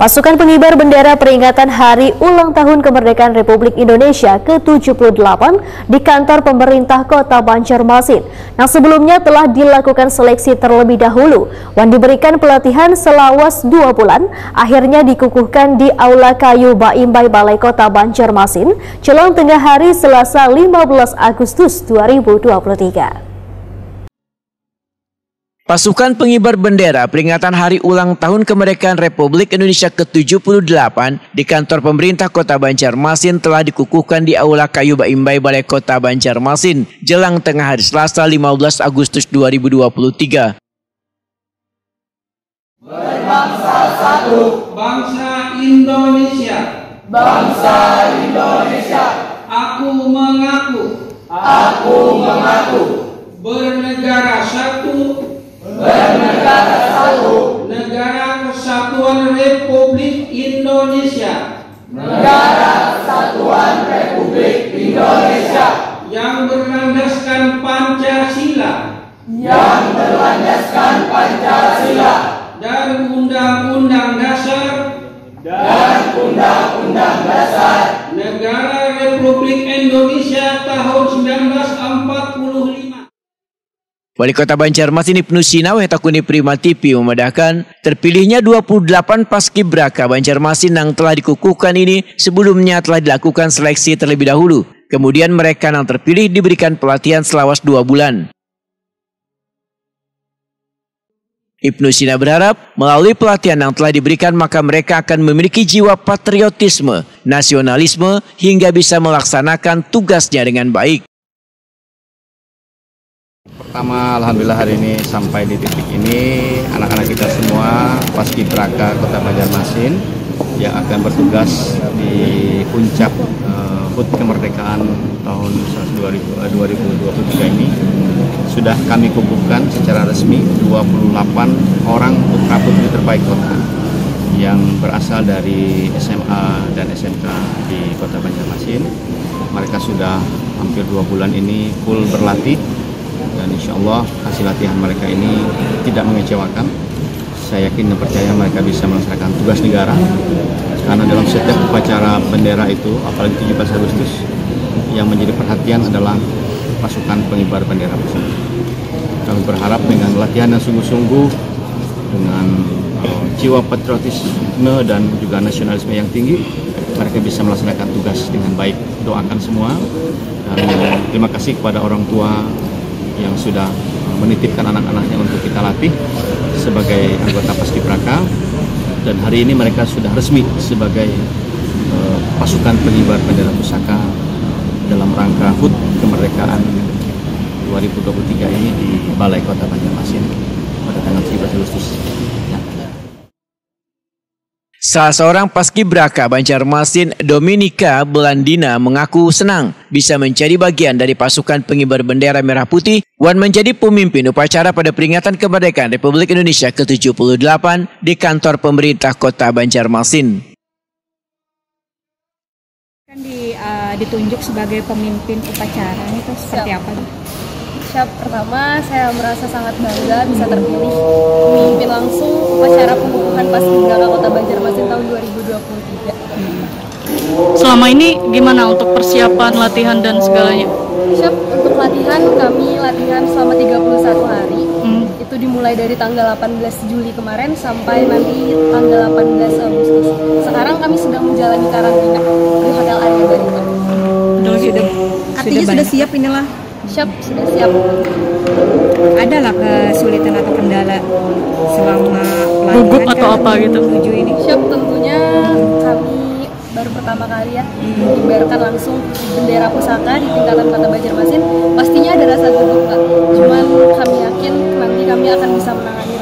Pasukan pengibar bendera peringatan Hari Ulang Tahun Kemerdekaan Republik Indonesia ke-78 di kantor pemerintah Kota Banjarmasin. Yang sebelumnya telah dilakukan seleksi terlebih dahulu. Wan diberikan pelatihan selawas 2 bulan, akhirnya dikukuhkan di Aula Kayu Baimbai Balai Kota Banjarmasin, jelang tengah hari Selasa 15 Agustus 2023. Pasukan pengibar bendera peringatan Hari Ulang Tahun Kemerdekaan Republik Indonesia ke-78 di kantor pemerintah Kota Banjarmasin telah dikukuhkan di Aula Kayu Baimbai Balai Kota Banjarmasin jelang tengah hari Selasa 15 Agustus 2023. Berbangsa satu, bangsa Indonesia. Bangsa Indonesia. Aku mengaku. Aku mengaku. Bernegara satu. Bernegara satu. Negara Kesatuan Republik Indonesia. Negara Kesatuan Republik Indonesia. Yang berlandaskan Pancasila. Yang berlandaskan Pancasila. Dan Undang-Undang Dasar. Dan Undang-Undang Dasar. Negara Republik Indonesia tahun 1945. Wali Kota Banjarmasin Ibnu Sina Wetakuni Prima TV memedahkan terpilihnya 28 paskibraka Banjarmasin yang telah dikukuhkan ini sebelumnya telah dilakukan seleksi terlebih dahulu. Kemudian mereka yang terpilih diberikan pelatihan selawas 2 bulan. Ibnu Sina berharap melalui pelatihan yang telah diberikan maka mereka akan memiliki jiwa patriotisme, nasionalisme hingga bisa melaksanakan tugasnya dengan baik. Pertama, alhamdulillah hari ini sampai di titik ini anak-anak kita semua paskibraka Kota Banjarmasin yang akan bertugas di puncak HUT kemerdekaan tahun 2023 ini sudah kami kukuhkan secara resmi 28 orang putra-putri terbaik kota yang berasal dari SMA dan SMK di Kota Banjarmasin. Mereka sudah hampir 2 bulan ini full berlatih. Dan insya Allah hasil latihan mereka ini tidak mengecewakan. Saya yakin dan percaya mereka bisa melaksanakan tugas negara. Karena dalam setiap upacara bendera itu, apalagi 17 Agustus, yang menjadi perhatian adalah pasukan pengibar bendera pusaka. Kami berharap dengan latihan yang sungguh-sungguh, dengan jiwa patriotisme dan juga nasionalisme yang tinggi, mereka bisa melaksanakan tugas dengan baik. Doakan semua dan terima kasih kepada orang tua yang sudah menitipkan anak-anaknya untuk kita latih sebagai anggota paskibraka, dan hari ini mereka sudah resmi sebagai pasukan pengibar bendera pusaka dalam rangka HUT kemerdekaan 2023 ini di Balai Kota Banjarmasin pada tanggal 17 Agustus. Salah seorang paskibraka Banjarmasin, Dominika Belandina, mengaku senang bisa menjadi bagian dari pasukan pengibar bendera merah putih. Wan menjadi pemimpin upacara pada peringatan kemerdekaan Republik Indonesia ke-78 di kantor pemerintah Kota Banjarmasin. Kan ditunjuk sebagai pemimpin upacara itu seperti apa? Siap, pertama saya merasa sangat bangga bisa terpilih memimpin langsung upacara pengukuhan paskibraka Kota Banjarmasin tahun 2023. Selama ini gimana untuk persiapan latihan dan segalanya? Siap, untuk latihan kami latihan selama 31 hari. Itu dimulai dari tanggal 18 Juli kemarin sampai nanti tanggal 18 Agustus. Sekarang kami sedang menjalani karantina di Hotel Arya Barita. Artinya sudah siap inilah. Siap, sudah siap. Adalah kesulitan atau kendala selama gugup atau apa gitu menuju ini? Siap, tentunya kami baru pertama kali ya mengibarkan langsung bendera pusaka di tingkatan Kota Banjarmasin. Pastinya ada rasa gugup, Pak. Cuman kami yakin nanti kami akan bisa menangani